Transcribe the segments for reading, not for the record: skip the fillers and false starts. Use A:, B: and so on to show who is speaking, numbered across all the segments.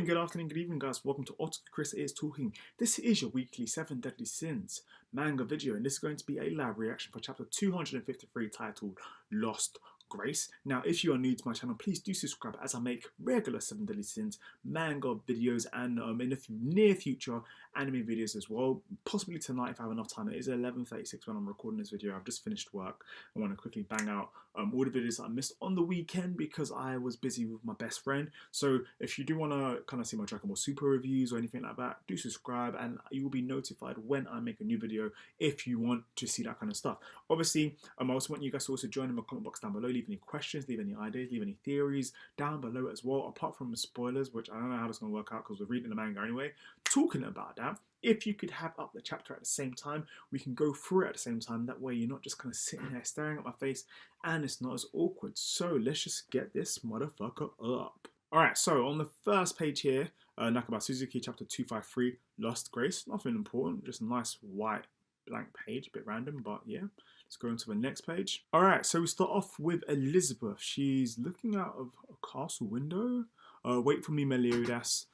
A: good afternoon, good evening, guys. Welcome to Chris is Talking. This is your weekly 7 Deadly Sins manga video, and this is going to be a live reaction for chapter 253 titled Lost Grace. Now, if you are new to my channel, please do subscribe as I make regular 7 Deadly Sins manga videos and in the near future anime videos as well. Possibly tonight if I have enough time. It is 11:36 when I'm recording this video. I've just finished work. I want to quickly bang out all the videos that I missed on the weekend because I was busy with my best friend. So if you do want to kind of see my Dragon Ball Super reviews or anything like that, do subscribe and you will be notified when I make a new video if you want to see that kind of stuff. Obviously, I also want you guys to also join in the comment box down below. Leave any questions, leave any ideas, leave any theories down below as well, apart from the spoilers, which I don't know how it's going to work out because we're reading the manga anyway. Talking about that, if you could have up the chapter at the same time, we can go through it at the same time. That way you're not just kind of sitting there staring at my face and it's not as awkward. So let's just get this motherfucker up. Alright, so on the first page here, Nakaba Suzuki chapter 253, Lost Grace. Nothing important, just a nice white blank page, a bit random, but yeah. Let's go into the next page. Alright, so we start off with Elizabeth. She's looking out of a castle window. Wait for me, Meliodas.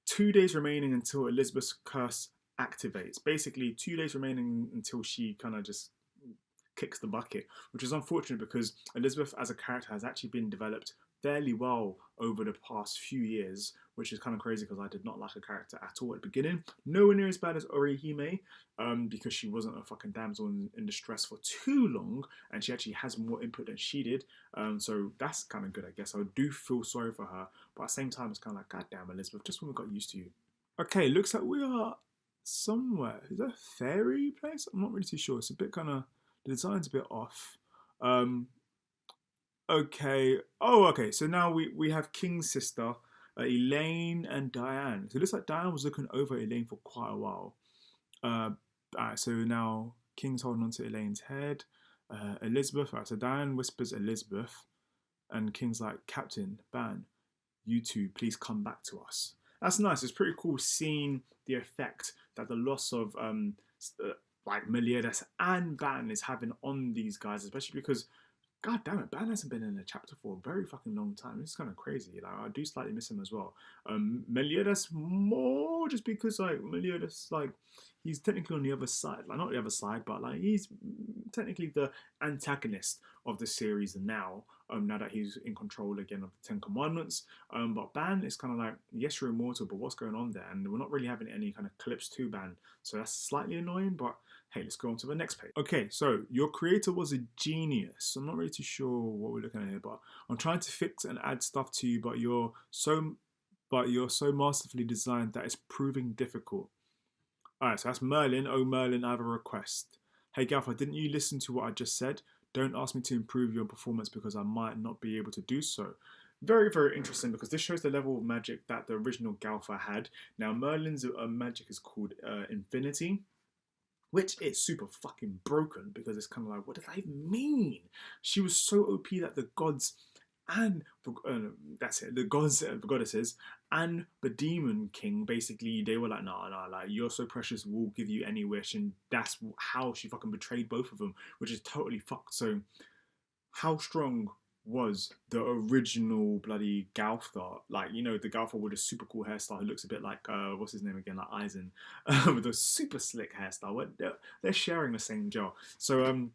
A: 2 days remaining until Elizabeth's curse activates. Basically, 2 days remaining until she kind of just kicks the bucket, which is unfortunate because Elizabeth as a character has actually been developed fairly well over the past few years, which is kind of crazy because I did not like her character at all at the beginning. Nowhere near as bad as Orihime, because she wasn't a fucking damsel in distress for too long, and she actually has more input than she did. So that's kind of good, I guess. I do feel sorry for her, but at the same time, it's kind of like, God damn, Elizabeth, just when we got used to you. Okay, looks like we are somewhere. Is that a fairy place? I'm not really too sure. It's a bit kind of, the design's a bit off. Okay. Oh, okay. So now we have King's sister, Elaine and Diane. So it looks like Diane was looking over Elaine for quite a while. Alright, so now King's holding on to Elaine's head. Elizabeth. Alright, so Diane whispers Elizabeth, and King's like, Captain Ban, you two, please come back to us. That's nice. It's pretty cool seeing the effect that the loss of like Meliodas and Ban is having on these guys, especially because, God damn it, Ban hasn't been in a chapter for a very fucking long time. It's kind of crazy. Like, I do slightly miss him as well. Meliodas more just because, like, Meliodas, like, he's technically on the other side. Like, not the other side, but, like, he's technically the antagonist of the series now, now that he's in control again of the Ten Commandments. But Ban is kind of like, yes, you're immortal, but what's going on there? And we're not really having any kind of clips to Ban. So that's slightly annoying, but hey, let's go on to the next page. Okay, so your creator was a genius. I'm not really too sure what we're looking at here, but I'm trying to fix and add stuff to you, but you're so masterfully designed that it's proving difficult. Alright, so that's Merlin. Oh, Merlin, I have a request. Hey, Galfa, didn't you listen to what I just said? Don't ask me to improve your performance because I might not be able to do so. Very, very interesting because this shows the level of magic that the original Galfa had. Now, Merlin's magic is called Infinity, which is super fucking broken because it's kind of like, what does that even mean? She was so OP that the gods and that's it, the gods and the goddesses and the demon king, basically they were like, nah, like, you're so precious, we'll give you any wish. And that's how she fucking betrayed both of them, which is totally fucked. So how strong was the original bloody Galfa? Like, you know, the Galfa with a super cool hairstyle who looks a bit like what's his name again, like Aizen, with a super slick hairstyle. They're sharing the same gel. So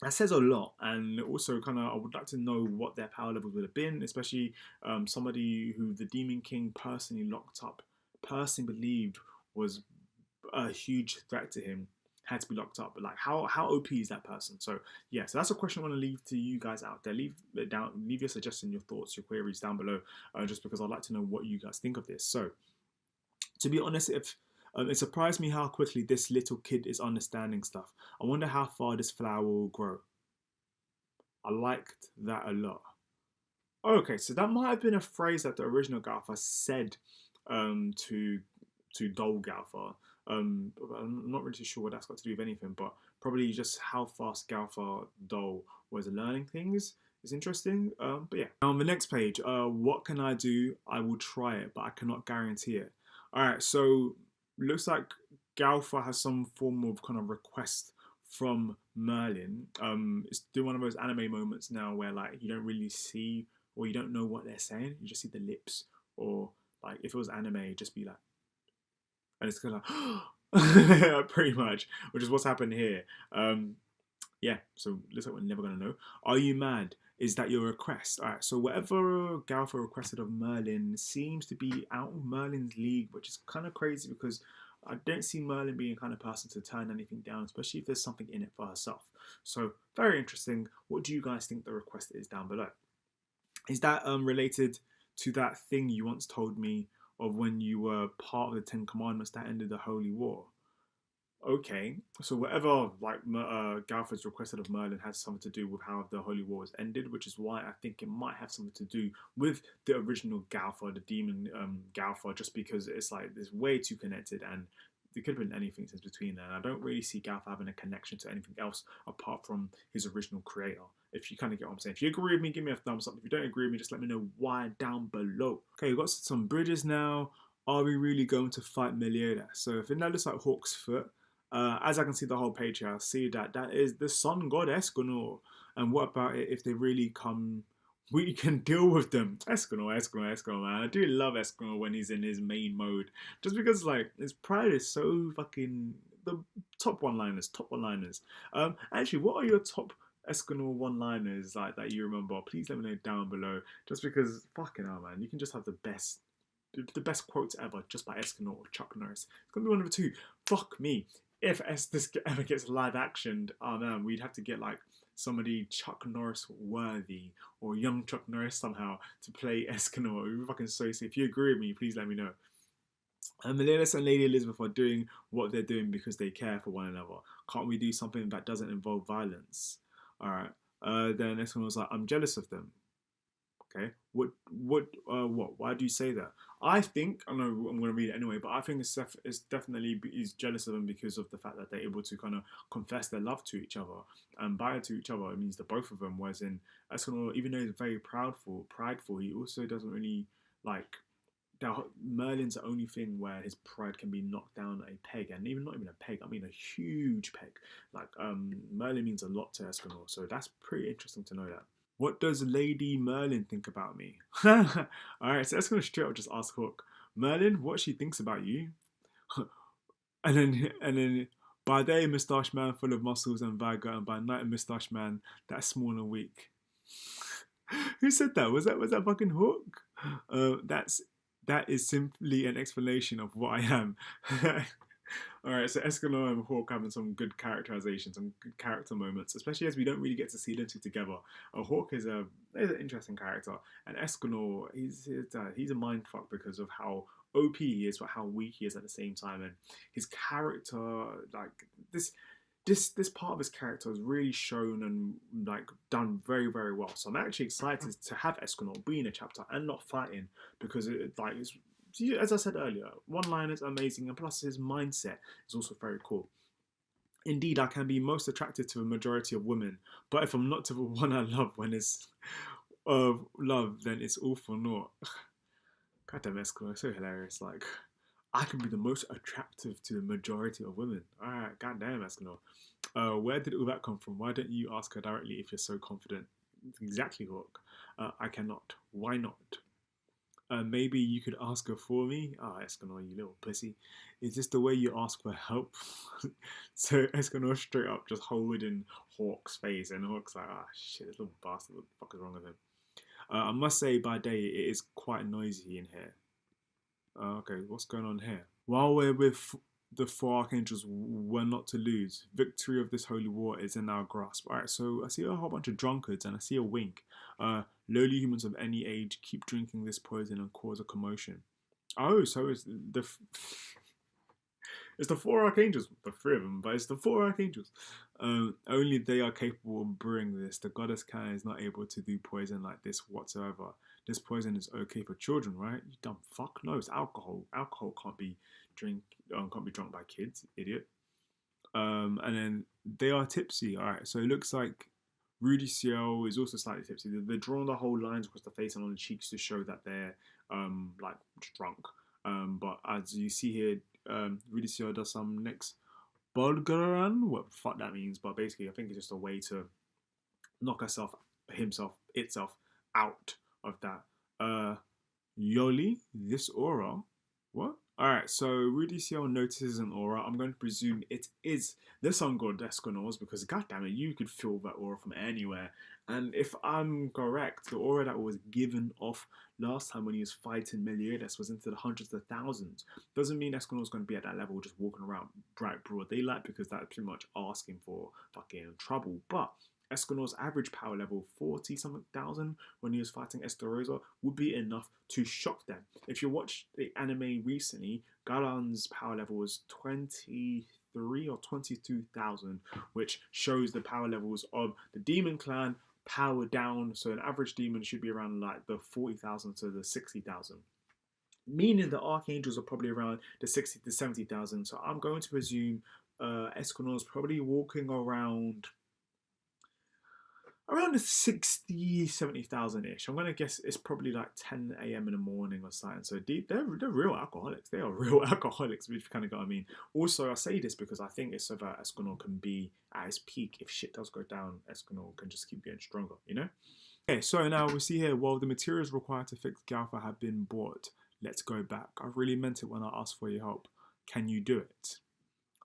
A: that says a lot, and also kind of I would like to know what their power levels would have been, especially somebody who the Demon King personally locked up, personally believed was a huge threat to him, had to be locked up. But like, how OP is that person? So yeah, so that's a question I want to leave to you guys out there. Leave it down, leave your suggestions, your thoughts, your queries down below, just because I'd like to know what you guys think of this. So to be honest, if it surprised me how quickly this little kid is understanding stuff. I wonder how far this flower will grow. I liked that a lot. Okay, so that might have been a phrase that the original Galfa said to Dol Galfa. I'm not really sure what that's got to do with anything, but probably just how fast Galfa Dol was learning things is interesting. But yeah. Now on the next page, what can I do? I will try it, but I cannot guarantee it. Alright, so looks like Galfa has some form of kind of request from Merlin. It's doing one of those anime moments now where like you don't really see or you don't know what they're saying. You just see the lips or Like if it was anime, it'd just be like, and it's kind of like, pretty much, which is what's happened here. Yeah, so looks like we're never gonna know. Are you mad? Is that your request? Alright, so whatever Galfa requested of Merlin seems to be out of Merlin's league, which is kind of crazy because I don't see Merlin being the kind of person to turn anything down, especially if there's something in it for herself. So, very interesting. What do you guys think the request is down below? Is that related to that thing you once told me of when you were part of the Ten Commandments that ended the Holy War? Okay, so whatever like Galford's requested of Merlin has something to do with how the Holy War was ended, which is why I think it might have something to do with the original Galford, the demon Galford, just because it's like it's way too connected and there could have been anything since between then. I don't really see Galford having a connection to anything else apart from his original creator. If you kind of get what I'm saying. If you agree with me, give me a thumbs up. If you don't agree with me, just let me know why down below. Okay, we've got some bridges now. Are we really going to fight Meliodas? So if it now looks like Hawk's foot, as I can see the whole page here, I see that that is the sun god Escanor. And what about it if they really come? We can deal with them. Escanor, man. I do love Escanor when he's in his main mode. Just because, like, his pride is so fucking... The top one-liners. Actually, what are your top Escanor one-liners like that you remember? Please let me know down below. Just because, fucking hell, man. You can just have the best quotes ever just by Escanor or Chuck Norris. It's gonna be one of the two. Fuck me. If this ever gets live actioned, oh man, we'd have to get like somebody Chuck Norris worthy or young Chuck Norris somehow to play Escanor. It would be fucking so sick. If you agree with me, please let me know. And Meliodas and Lady Elizabeth are doing what they're doing because they care for one another. Can't we do something that doesn't involve violence? Alright. Then Escanor was like, I'm jealous of them. Okay. What? Why do you say that? I think I know I'm going to read it anyway, but I think it's definitely he's jealous of them because of the fact that they're able to kind of confess their love to each other and bind to each other. It means the both of them. Whereas in Escanor, even though he's very prideful, he also doesn't really like. Merlin's the only thing where his pride can be knocked down a peg, and not even a peg. I mean a huge peg. Like Merlin means a lot to Escanor, so that's pretty interesting to know that. What does Lady Merlin think about me? Alright, so let's go straight up just ask Hawk. Merlin, what she thinks about you? and then by day, moustache man full of muscles and vigor, and by night, a moustache man that's small and weak. Who said that? Was that fucking Hawk? That is simply an explanation of what I am. Alright, so Escanor and Hawk having some good characterization, some good character moments, especially as we don't really get to see them two together. Hawk is an interesting character, and Escanor, he's a mindfuck because of how OP he is, but how weak he is at the same time, and his character, like this part of his character is really shown and like done very, very well. So I'm actually excited to have Escanor be in a chapter and not fighting because it's as I said earlier, one-liners are amazing, and plus his mindset is also very cool. Indeed, I can be most attracted to a majority of women, but if I'm not to the one I love when it's love, then it's all for naught. Goddamn Escanor, so hilarious. Like, I can be the most attractive to the majority of women. Alright, goddamn Escanor. Where did all that come from? Why don't you ask her directly if you're so confident? Exactly, Hawk. I cannot. Why not? Maybe you could ask her for me? Ah, Escanor, you little pussy. Is this the way you ask for help? So Escanor straight up just holding Hawk's face, and Hawk's like, ah, shit, this little bastard, what the fuck is wrong with him? I must say, by day, it is quite noisy in here. Okay, what's going on here? While we're with the four archangels, we're not to lose. Victory of this holy war is in our grasp. Alright, so I see a whole bunch of drunkards and I see a wink. Lowly humans of any age keep drinking this poison and cause a commotion. Oh, so it's it's the four archangels, the three of them, but it's the four archangels. Only they are capable of brewing this. The goddess Can is not able to do poison like this whatsoever. This poison is okay for children, right? You dumb fuck. No, it's alcohol. Alcohol can't be drunk by kids, idiot. And then they are tipsy. All right, so it looks like Rudy Ciel is also slightly tipsy. They're drawing the whole lines across the face and on the cheeks to show that they're like drunk. But as you see here, Rudy Ciel does some next Bolgaran, what the fuck that means, but basically I think it's just a way to knock itself out of that. Yoli, this aura. What? Alright, so Rudy CL notices an aura. I'm going to presume it is the sun god Escanor's because goddammit, you could feel that aura from anywhere. And if I'm correct, the aura that was given off last time when he was fighting Meliodas was into the hundreds of thousands. Doesn't mean Escanor's going to be at that level just walking around bright broad daylight because that's pretty much asking for fucking trouble. But Escanor's average power level, 40 something thousand, when he was fighting Estarossa, would be enough to shock them. If you watched the anime recently, Galan's power level was 23 or 22,000, which shows the power levels of the Demon Clan power down. So an average demon should be around like the 40,000 to the 60,000. Meaning the archangels are probably around the 60 to 70,000. So I'm going to presume Escanor's probably walking around the 60, 70,000 ish. I'm going to guess it's probably like 10 a.m. in the morning or something. So they're real alcoholics. They are real alcoholics, if you kind of got what I mean. Also, I say this because I think it's so that Escanor can be at his peak. If shit does go down, Escanor can just keep getting stronger, you know? Okay, so now we see here, well, the materials required to fix Galfa have been bought. Let's go back. I really meant it when I asked for your help. Can you do it?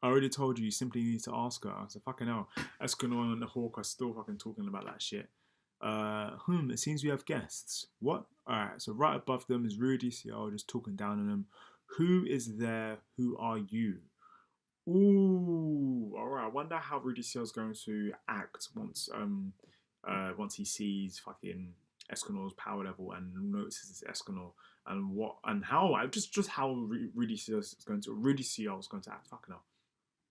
A: I already told you, you simply need to ask her. I said, fucking hell. Escanor and the Hawk are still fucking talking about that shit. It seems we have guests. What? Alright, so right above them is Rudy CL just talking down on them. Who is there? Who are you? Ooh, alright. I wonder how Rudy CL is going to act once he sees fucking Escanor's power level and notices Escanor and how just how Rudy CL is going to act. Fucking hell.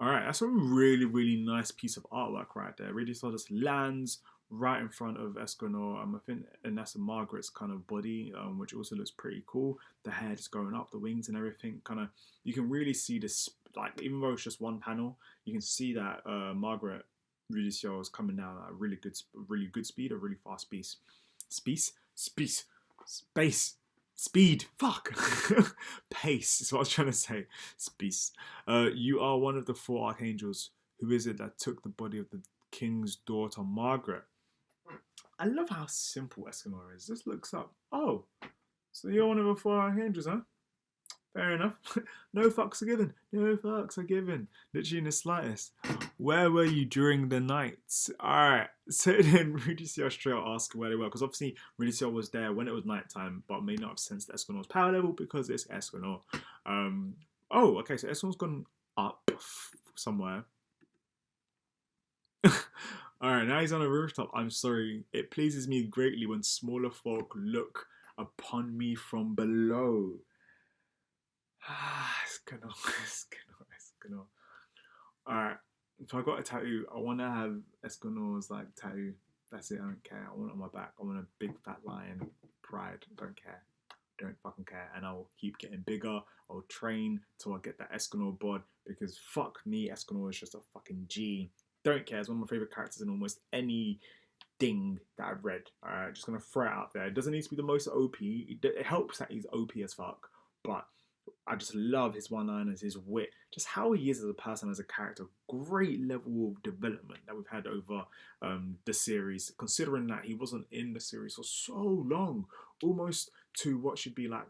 A: Alright, that's a really, really nice piece of artwork right there. Really saw just lands right in front of Escanor. I think, and that's Margaret's kind of body, which also looks pretty cool. The hair just going up, the wings and everything. Kind of, you can really see this, like, even though it's just one panel, you can see that Margaret really shows coming down at a really good speed, a really fast space. Speed, fuck, pace is what I was trying to say. Space. You are one of the 4 archangels. Who is it that took the body of the king's daughter, Margaret? I love how simple Escanor is. Just looks up. Oh, so you're one of the 4 archangels, huh? Fair enough. No fucks are given. No fucks are given. Literally in the slightest. Where were you during the night? Alright. So then Rudy CL straight up asked where they were. Because obviously Rudy CL was there when it was nighttime, but may not have sensed Escanor's power level because it's Escanor. Oh, okay. So Escanor's gone up somewhere. Alright, now he's on a rooftop. I'm sorry. It pleases me greatly when smaller folk look upon me from below. Escanor. Alright, if I got a tattoo, I want to have Escanor's like tattoo. That's it, I don't care. I want it on my back. I want a big fat lion. Pride. Don't care. Don't fucking care. And I'll keep getting bigger. I'll train till I get that Escanor bod because fuck me, Escanor is just a fucking G. Don't care. It's one of my favourite characters in almost any thing that I've read. Alright, just gonna throw it out there. It doesn't need to be the most OP. It helps that he's OP as fuck. But I just love his one-liners, his wit, just how he is as a person, as a character. Great level of development that we've had over the series, considering that he wasn't in the series for so long, almost to what should be like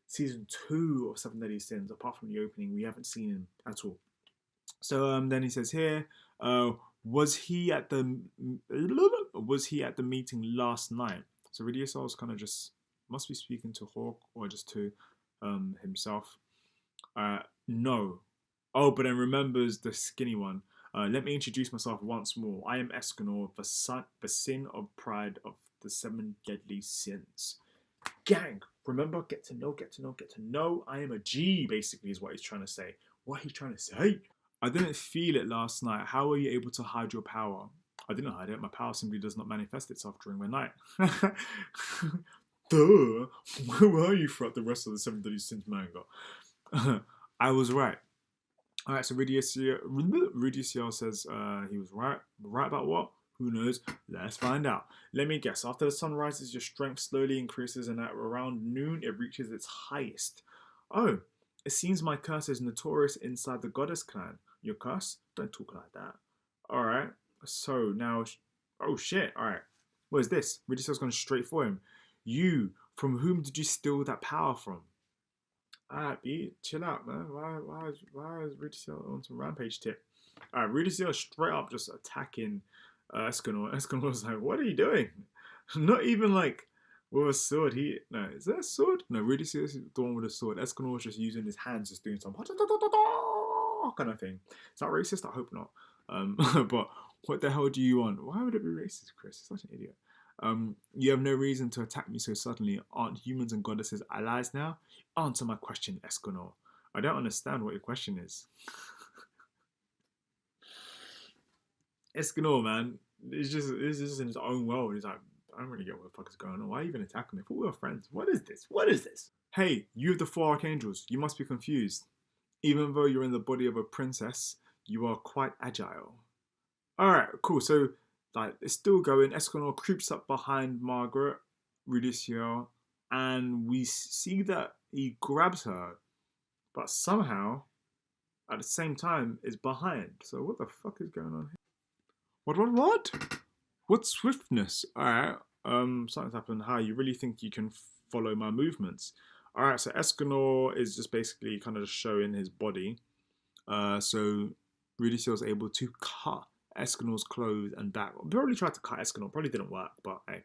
A: season 2 of Seven Deadly Sins. Apart from the opening, we haven't seen him at all. So then he says here, was he at the meeting last night? So Radio Soul's kind of just must be speaking to Hawk or just to himself. No. Oh, but then remembers the skinny one. Let me introduce myself once more. I am Escanor, the sin of pride of the 7 deadly sins. Gang, remember, get to know. I am a G, basically, is what he's trying to say. What he's trying to say? I didn't feel it last night. How were you able to hide your power? I didn't hide it. My power simply does not manifest itself during the night. Duh. Where were you throughout the rest of the 7 deadly sins manga? I was right. Alright, so Rudy CL says he was right. Right about what? Who knows? Let's find out. Let me guess. After the sun rises, your strength slowly increases and at around noon it reaches its highest. Oh, it seems my curse is notorious inside the goddess clan. Your curse? Don't talk like that. Alright, so now... Oh shit, alright. What is this? Rudy CL's going straight for him. You, From whom did you steal that power from? Alright, B, chill out, man. Why is Rudy Seal on some rampage tip? Alright, Rudy Seal straight up just attacking Escanor. Escanor's like, what are you doing? Not even like with a sword. No, is that a sword? No, Rudy Seal is the one with a sword. Escanor's just using his hands, just doing some kind of thing. Is that racist? I hope not. But what the hell do you want? Why would it be racist, Chris? You're such an idiot. You have no reason to attack me so suddenly. Aren't humans and goddesses allies now? Answer my question, Escanor. I don't understand what your question is. Escanor, man, it's just in his own world. He's like, I don't really get what the fuck is going on. Why are you even attacking me? I thought we were friends. What is this? What is this? Hey, you have the 4 archangels. You must be confused. Even though you're in the body of a princess, you are quite agile. Alright, cool. So, like, it's still going. Escanor creeps up behind Margaret, Rudicio, and we see that he grabs her, but somehow, at the same time, is behind. So what the fuck is going on here? What? What swiftness? Alright, something's happened. How, you really think you can follow my movements? Alright, so Escanor is just basically kind of just showing his body. So Rudicio is able to cut Escanor's clothes and back. Probably tried to cut Escanor, probably didn't work, but hey.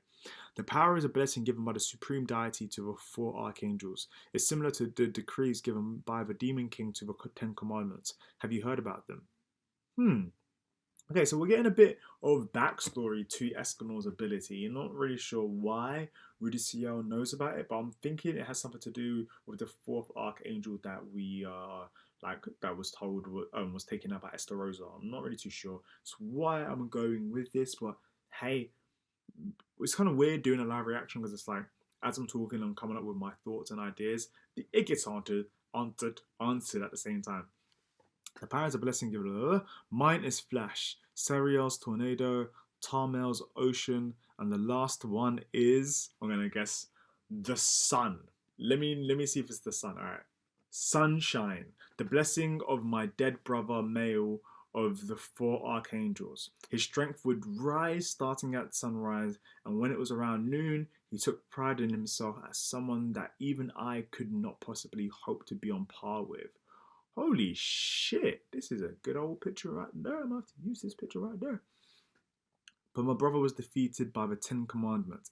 A: The power is a blessing given by the supreme deity to the 4 archangels. It's similar to the decrees given by the demon king to the 10 commandments. Have you heard about them? Okay, so we're getting a bit of backstory to Escanor's ability. You're not really sure why Rudicio knows about it, but I'm thinking it has something to do with the 4th archangel that we that was told was taken up by Esterosa. I'm not really too sure. It's why I'm going with this, but hey, it's kind of weird doing a live reaction because it's like as I'm talking, I'm coming up with my thoughts and ideas. It gets answered at the same time. The power is a blessing given. Mine is Flash, Serial's Tornado, Tarmel's Ocean, and the last one is, I'm gonna guess, the Sun. Let me see if it's the Sun. All right, Sunshine, the blessing of my dead brother Mael of the 4 archangels. His strength would rise starting at sunrise, and when it was around noon, he took pride in himself as someone that even I could not possibly hope to be on par with. Holy shit, this is a good old picture right there. I'm going to have to use this picture right there. But my brother was defeated by the 10 commandments.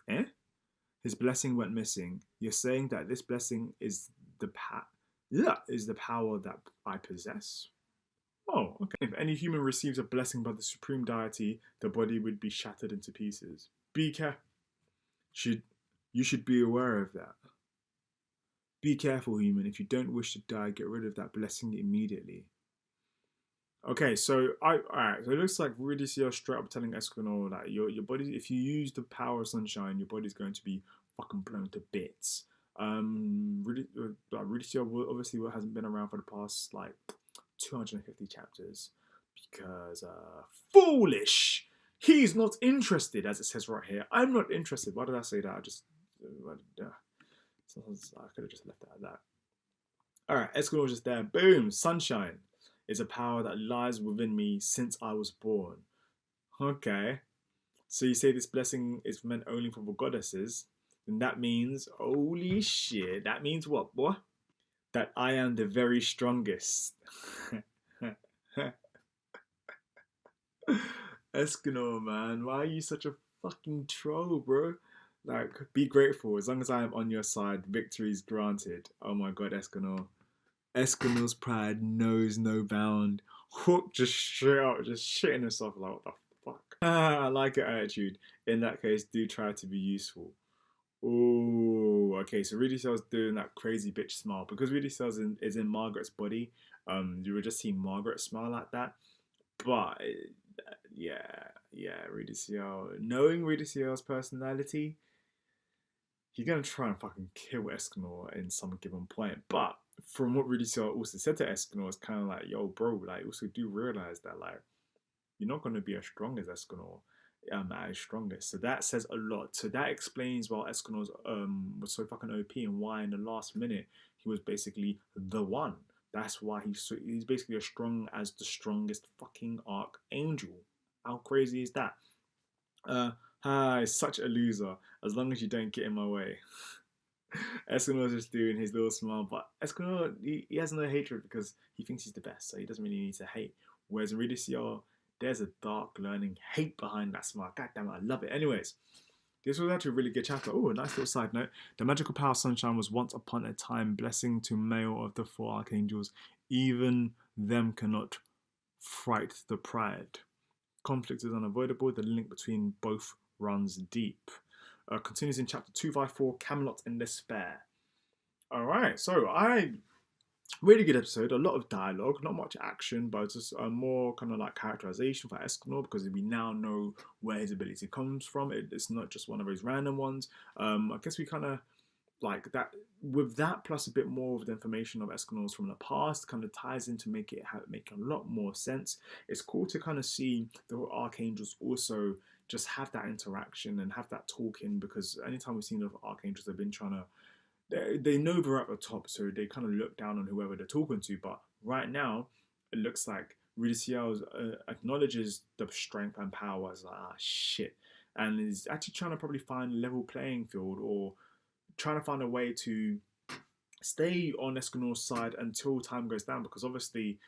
A: His blessing went missing. You're saying that this blessing is the power that I possess? Oh, okay. If any human receives a blessing by the supreme deity, the body would be shattered into pieces. Be careful. You should be aware of that. Be careful, human. If you don't wish to die, get rid of that blessing immediately. Okay, so alright. So it looks like Rudicio straight up telling Escanor that your body, if you use the power of sunshine, your body's going to be fucking blown to bits. Rudicio obviously hasn't been around for the past like 250 chapters because foolish. He's not interested, as it says right here. I'm not interested. Why did I say that? I could have just left it at that. Alright, Escanor was just there. Boom! Sunshine is a power that lies within me since I was born. Okay. So you say this blessing is meant only for the goddesses? Then that means, holy shit, that means what, boy? That I am the very strongest. Escanor, man, why are you such a fucking troll, bro? Like, be grateful. As long as I am on your side, victory is granted. Oh my god, Escanor. Escanor's pride knows no bound. Hook just straight up, just shitting himself like, what the fuck? I like your attitude. In that case, do try to be useful. Oh, okay, so Rudicell's doing that crazy bitch smile. Because Rudicell's is in Margaret's body, you would just see Margaret smile like that. But, yeah, Rudicell. Knowing Rudicell's personality, he's gonna try and fucking kill Escanor in some given point. But from what Rudicell also said to Escanor, it's kind of like, yo, bro, like, also do realize that, like, you're not gonna be as strong as Escanor at his strongest. So that says a lot. So that explains why Escanor's was so fucking OP and why in the last minute he was basically the one. That's why he's basically as strong as the strongest fucking archangel. How crazy is that? He's such a loser. As long as you don't get in my way. Escanor's just doing his little smile, but Escanor, he has no hatred because he thinks he's the best, so he doesn't really need to hate. Whereas in Ridicule, there's a dark learning hate behind that smile. God damn it, I love it. Anyways, this was actually a really good chapter. Oh, a nice little side note. The magical power of sunshine was once upon a time blessing to male of the four archangels. Even them cannot fright the pride. Conflict is unavoidable. The link between both runs deep. Continues in chapter 254, Camelot in Despair. Alright, so really good episode, a lot of dialogue, not much action, but just more kind of like characterization for Escanor because we now know where his ability comes from. It's not just one of those random ones. I guess we kind of like that with that plus a bit more of the information of Escanor's from the past kind of ties in to make a lot more sense. It's cool to kind of see the archangels also just have that interaction and have that talking because anytime we've seen the archangels, they've been trying to they know they're at the top, so they kind of look down on whoever they're talking to. But right now, it looks like Ridicule acknowledges the strength and power as like, shit, and is actually trying to probably find a level playing field or trying to find a way to stay on Escanor's side until time goes down, because obviously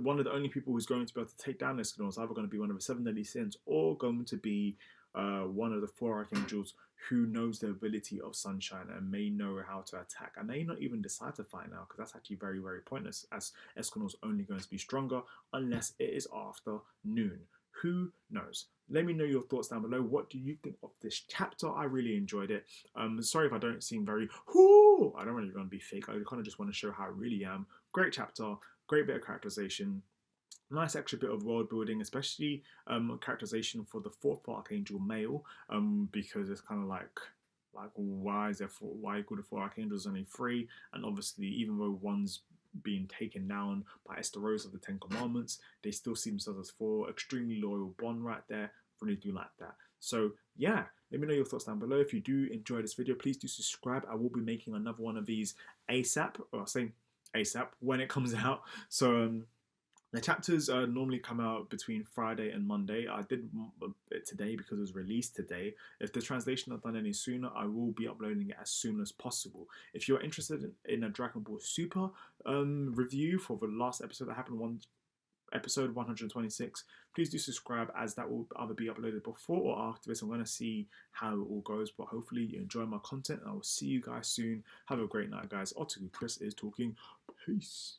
A: one of the only people who's going to be able to take down Escanor is either going to be one of the seven deadly sins or going to be one of the four archangels who knows the ability of sunshine and may know how to attack and may not even decide to fight now, because that's actually very, very pointless, as Escanor's only going to be stronger unless it is after noon. Who knows? Let me know your thoughts down below. What do you think of this chapter? I really enjoyed it. Sorry if I don't seem very whoo. I don't really want to be fake. I kind of just want to show how I really am. Great chapter, great bit of characterization. Nice extra bit of world building, especially characterization for the fourth archangel male, because it's kind of like why equal to four archangels only three, and obviously even though one's being taken down by Esteros of the Ten Commandments, they still see themselves as four. Extremely loyal bond right there. Really do like that. So yeah, let me know your thoughts down below. If you do enjoy this video, please do subscribe. I will be making another one of these ASAP, or I'll say ASAP when it comes out. So the chapters normally come out between Friday and Monday. I did it today because it was released today. If the translation not done any sooner, I will be uploading it as soon as possible. If you're interested in a Dragon Ball Super review for the last episode that happened, episode 126, please do subscribe, as that will either be uploaded before or after this. I'm going to see how it all goes, but hopefully you enjoy my content and I will see you guys soon. Have a great night, guys. Otaku Chris is talking. Peace.